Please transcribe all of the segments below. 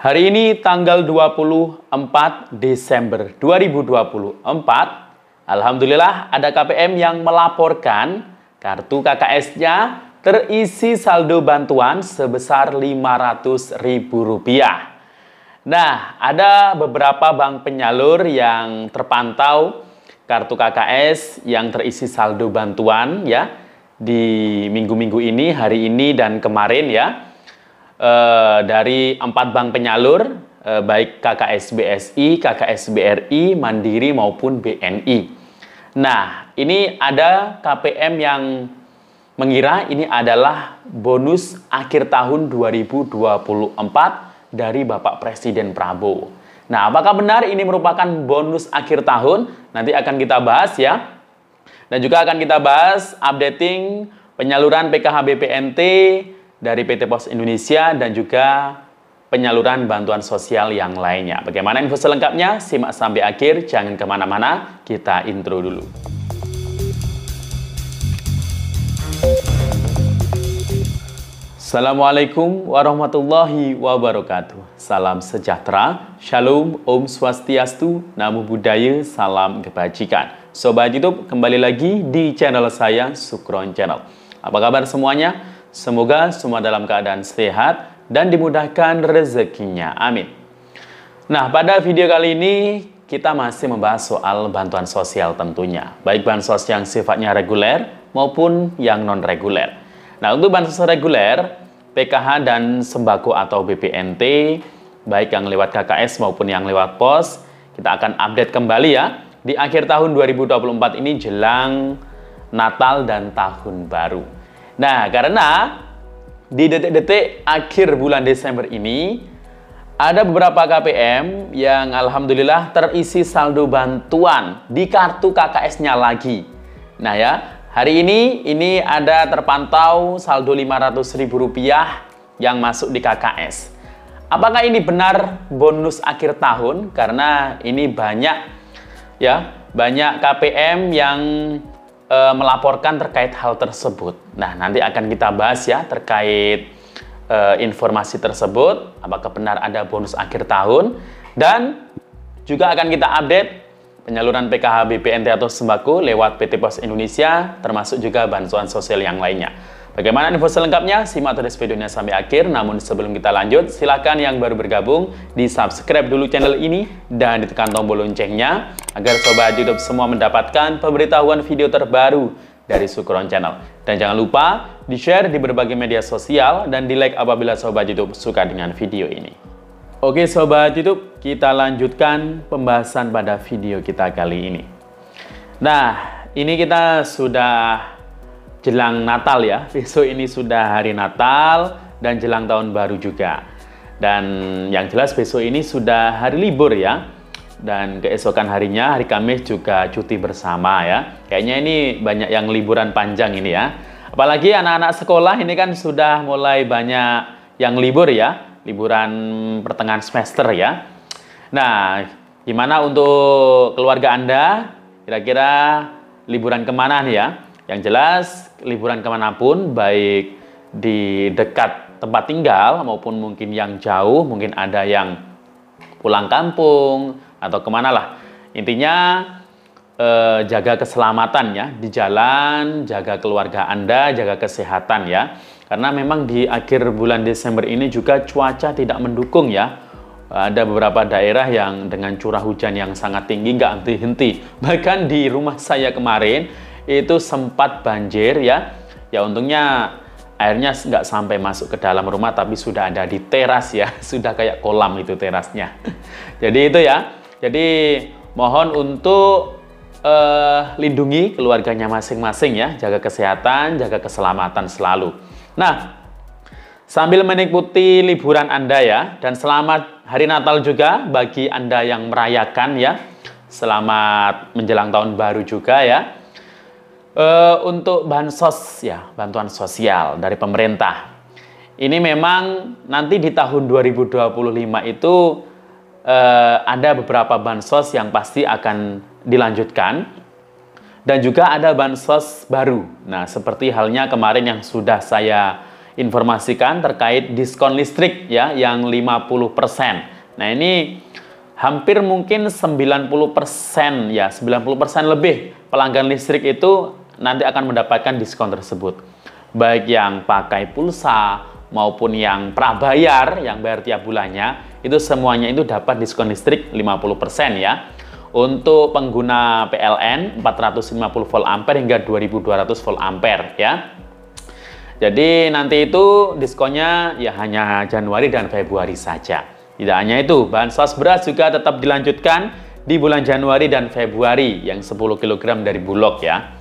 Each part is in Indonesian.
Hari ini tanggal 24 Desember 2024, Alhamdulillah ada KPM yang melaporkan kartu KKS-nya terisi saldo bantuan sebesar Rp500.000. Nah, ada beberapa bank penyalur yang terpantau kartu KKS yang terisi saldo bantuan ya di minggu-minggu ini, hari ini dan kemarin ya. Dari 4 bank penyalur, baik KKS BSI, KKS BRI, Mandiri maupun BNI. Nah, ini ada KPM yang mengira ini adalah bonus akhir tahun 2024 dari Bapak Presiden Prabowo. Nah, apakah benar ini merupakan bonus akhir tahun? Nanti akan kita bahas ya. Dan juga akan kita bahas updating penyaluran PKH BPNT dari PT Pos Indonesia dan juga penyaluran bantuan sosial yang lainnya. Bagaimana info selengkapnya? Simak sampai akhir, jangan kemana-mana, kita intro dulu. Assalamualaikum warahmatullahi wabarakatuh. Salam sejahtera, shalom, om swastiastu, namo buddhaya, salam kebajikan. Sobat YouTube, kembali lagi di channel saya, Sukron Channel. Apa kabar semuanya? Semoga semua dalam keadaan sehat dan dimudahkan rezekinya. Amin. Nah, pada video kali ini kita masih membahas soal bantuan sosial tentunya. Baik bansos yang sifatnya reguler maupun yang non-reguler. Nah, untuk bansos reguler, PKH dan sembako atau BPNT, baik yang lewat KKS maupun yang lewat pos, kita akan update kembali ya. Di akhir tahun 2024 ini jelang Natal dan Tahun Baru. Nah, karena di detik-detik akhir bulan Desember ini ada beberapa KPM yang alhamdulillah terisi saldo bantuan di kartu KKS-nya lagi. Nah ya, hari ini ada terpantau saldo Rp500.000 yang masuk di KKS. Apakah ini benar bonus akhir tahun? Karena ini banyak KPM yang melaporkan terkait hal tersebut. Nah, nanti akan kita bahas ya terkait informasi tersebut, apakah benar ada bonus akhir tahun, dan juga akan kita update penyaluran PKH BPNT atau sembako lewat PT Pos Indonesia, termasuk juga bantuan sosial yang lainnya. Bagaimana info selengkapnya? Simak terus videonya sampai akhir. Namun sebelum kita lanjut, silakan yang baru bergabung di subscribe dulu channel ini dan ditekan tombol loncengnya agar sobat YouTube semua mendapatkan pemberitahuan video terbaru dari Sukron Channel. Dan jangan lupa di-share di berbagai media sosial dan di-like apabila sobat YouTube suka dengan video ini. Oke sobat YouTube, kita lanjutkan pembahasan pada video kita kali ini. Nah, ini kita sudah jelang Natal ya, besok ini sudah hari Natal dan jelang tahun baru juga. Dan yang jelas besok ini sudah hari libur ya. Dan keesokan harinya, hari Kamis juga cuti bersama ya. Kayaknya ini banyak yang liburan panjang ini ya. Apalagi anak-anak sekolah ini kan sudah mulai banyak yang libur ya. Liburan pertengahan semester ya. Nah, gimana untuk keluarga Anda? Kira-kira liburan kemana nih ya? Yang jelas, liburan kemanapun, baik di dekat tempat tinggal maupun mungkin yang jauh, mungkin ada yang pulang kampung atau kemana lah. Intinya, jaga keselamatan ya, di jalan, jaga keluarga Anda, jaga kesehatan ya. Karena memang di akhir bulan Desember ini juga cuaca tidak mendukung ya. Ada beberapa daerah yang dengan curah hujan yang sangat tinggi, nggak henti-henti. Bahkan di rumah saya kemarin, itu sempat banjir ya. Ya untungnya airnya nggak sampai masuk ke dalam rumah, tapi sudah ada di teras ya. Sudah kayak kolam itu terasnya. Jadi itu ya. Jadi mohon untuk lindungi keluarganya masing-masing ya. Jaga kesehatan, jaga keselamatan selalu. Nah, sambil menikmati liburan Anda ya. Dan selamat Hari Natal juga bagi Anda yang merayakan ya. Selamat menjelang tahun baru juga ya. Untuk bansos ya, bantuan sosial dari pemerintah. Ini memang nanti di tahun 2025 itu ada beberapa bansos yang pasti akan dilanjutkan dan juga ada bansos baru. Nah, seperti halnya kemarin yang sudah saya informasikan terkait diskon listrik ya yang 50%. Nah, ini hampir mungkin 90% ya, 90% lebih pelanggan listrik itu nanti akan mendapatkan diskon tersebut. Baik yang pakai pulsa maupun yang prabayar, yang bayar tiap bulannya, itu semuanya itu dapat diskon listrik 50% ya. Untuk pengguna PLN 450 volt ampere hingga 2200 volt ampere ya. Jadi nanti itu diskonnya ya hanya Januari dan Februari saja. Tidak hanya itu, bansos beras juga tetap dilanjutkan di bulan Januari dan Februari yang 10 kg dari Bulog ya.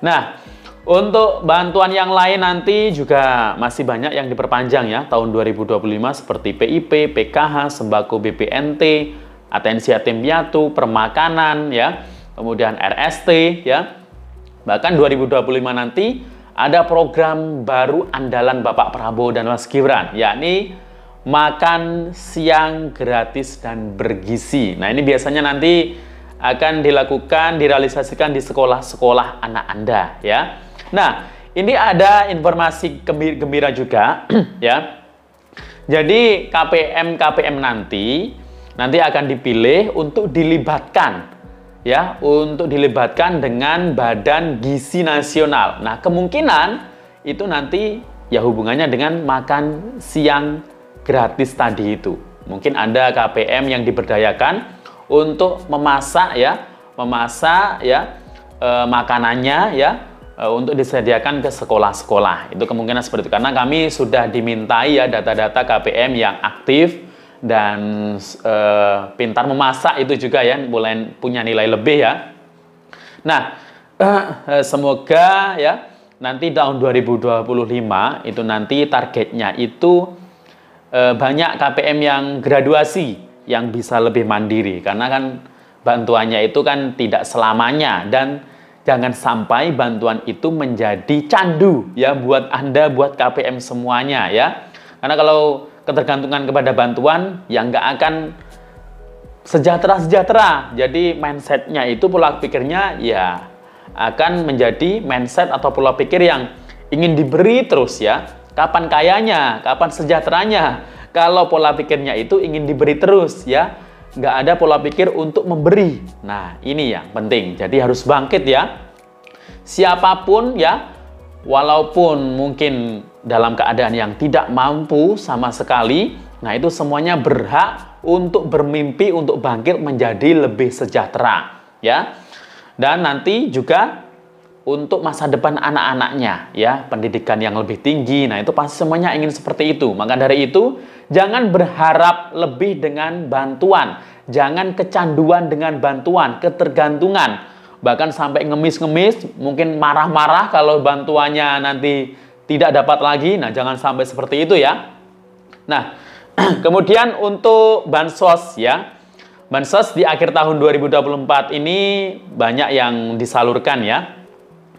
Nah, untuk bantuan yang lain nanti juga masih banyak yang diperpanjang ya tahun 2025 seperti PIP, PKH, sembako BPNT, atensi yatim piatu, permakanan ya, kemudian RST ya. Bahkan 2025 nanti ada program baru andalan Bapak Prabowo dan Mas Gibran, yakni makan siang gratis dan bergizi. Nah, ini biasanya nanti akan dilakukan, direalisasikan di sekolah-sekolah anak Anda ya. Nah, ini ada informasi gembira juga ya. Jadi KPM nanti akan dipilih untuk dilibatkan ya, untuk dilibatkan dengan Badan Gizi Nasional. Nah, kemungkinan itu nanti ya hubungannya dengan makan siang gratis tadi itu. Mungkin ada KPM yang diberdayakan untuk memasak makanannya ya untuk disediakan ke sekolah-sekolah. Itu kemungkinan seperti itu karena kami sudah dimintai ya data-data KPM yang aktif dan pintar memasak itu juga ya, mulai punya nilai lebih ya. Nah, semoga ya nanti tahun 2025 itu nanti targetnya itu banyak KPM yang graduasi, yang bisa lebih mandiri. Karena kan bantuannya itu kan tidak selamanya dan jangan sampai bantuan itu menjadi candu ya buat Anda, buat KPM semuanya ya. Karena kalau ketergantungan kepada bantuan yang nggak akan sejahtera. Jadi mindsetnya itu, pola pikirnya ya akan menjadi mindset atau pola pikir yang ingin diberi terus ya. Kapan kayanya, kapan sejahteranya? Kalau pola pikirnya itu ingin diberi terus ya, nggak ada pola pikir untuk memberi. Nah, ini yang penting. Jadi harus bangkit ya. Siapapun ya, walaupun mungkin dalam keadaan yang tidak mampu sama sekali, nah itu semuanya berhak untuk bermimpi, untuk bangkit menjadi lebih sejahtera ya. Dan nanti juga untuk masa depan anak-anaknya ya, pendidikan yang lebih tinggi. Nah, itu pasti semuanya ingin seperti itu. Maka dari itu, jangan berharap lebih dengan bantuan. Jangan kecanduan dengan bantuan, ketergantungan. Bahkan sampai ngemis-ngemis, mungkin marah-marah kalau bantuannya nanti tidak dapat lagi. Nah, jangan sampai seperti itu ya. Nah, kemudian untuk bansos ya. Bansos di akhir tahun 2024 ini banyak yang disalurkan ya.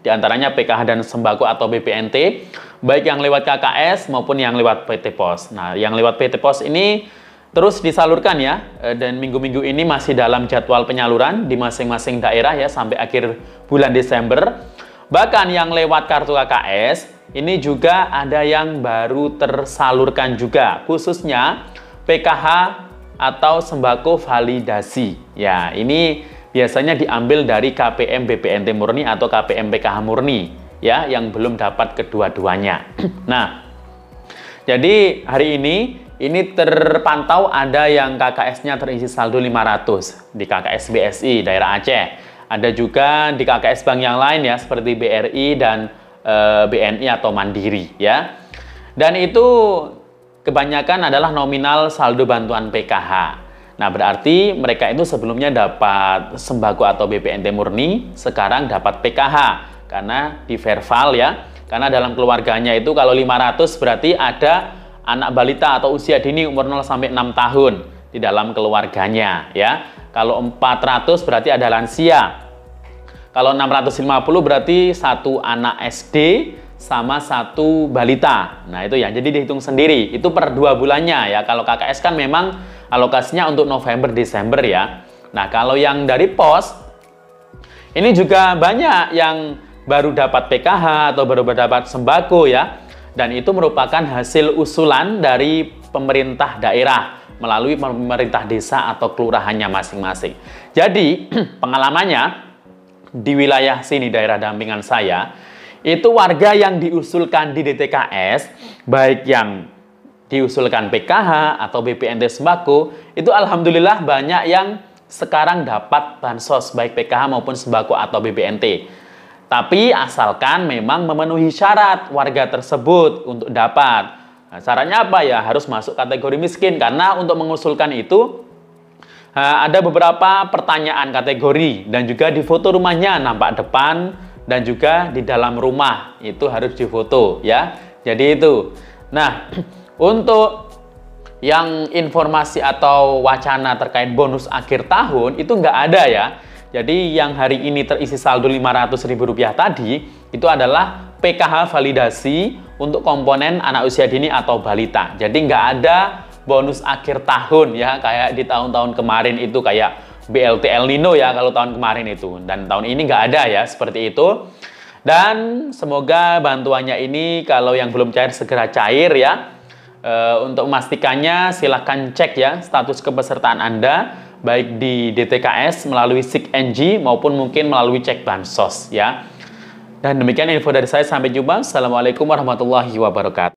Di antaranya PKH dan sembako atau BPNT, baik yang lewat KKS maupun yang lewat PT Pos. Nah, yang lewat PT Pos ini terus disalurkan ya, dan minggu-minggu ini masih dalam jadwal penyaluran di masing-masing daerah ya sampai akhir bulan Desember. Bahkan yang lewat kartu KKS ini juga ada yang baru tersalurkan juga, khususnya PKH atau sembako validasi. Ya, ini biasanya diambil dari KPM BPNT murni atau KPM PKH murni ya, yang belum dapat kedua-duanya. Nah, jadi hari ini terpantau ada yang KKS-nya terisi saldo 500 di KKS BSI daerah Aceh. Ada juga di KKS bank yang lain ya, seperti BRI dan BNI atau Mandiri ya. Dan itu kebanyakan adalah nominal saldo bantuan PKH. Nah, berarti mereka itu sebelumnya dapat sembako atau BPNT murni, sekarang dapat PKH karena di verval ya. Karena dalam keluarganya itu kalau 500 berarti ada anak balita atau usia dini umur 0 sampai 6 tahun di dalam keluarganya ya. Kalau 400 berarti ada lansia. Kalau 650 berarti satu anak SD sama satu balita. Nah, itu ya. Jadi dihitung sendiri. Itu per 2 bulannya ya. Kalau KKS kan memang alokasinya untuk November Desember ya. Nah, kalau yang dari pos ini juga banyak yang baru dapat PKH atau baru dapat sembako ya. Dan itu merupakan hasil usulan dari pemerintah daerah melalui pemerintah desa atau kelurahannya masing-masing. Jadi, pengalamannya di wilayah sini, daerah dampingan saya, itu warga yang diusulkan di DTKS, baik yang diusulkan PKH atau BPNT sembako, itu alhamdulillah banyak yang sekarang dapat bansos baik PKH maupun sembako atau BPNT. Tapi asalkan memang memenuhi syarat warga tersebut untuk dapat. Nah, syaratnya apa ya? Harus masuk kategori miskin, karena untuk mengusulkan itu ada beberapa pertanyaan kategori dan juga di foto rumahnya nampak depan dan juga di dalam rumah itu harus difoto ya. Jadi itu. Nah, untuk yang informasi atau wacana terkait bonus akhir tahun itu nggak ada ya. Jadi yang hari ini terisi saldo Rp500.000 tadi itu adalah PKH validasi untuk komponen anak usia dini atau balita. Jadi nggak ada bonus akhir tahun ya, kayak di tahun-tahun kemarin itu kayak BLT El Nino ya kalau tahun kemarin itu. Dan tahun ini nggak ada ya, seperti itu. Dan semoga bantuannya ini kalau yang belum cair segera cair ya. Untuk memastikannya silahkan cek ya status kepesertaan Anda baik di DTKS melalui SIG-NG maupun mungkin melalui cek bansos ya. Dan demikian info dari saya, sampai jumpa. Assalamualaikum warahmatullahi wabarakatuh.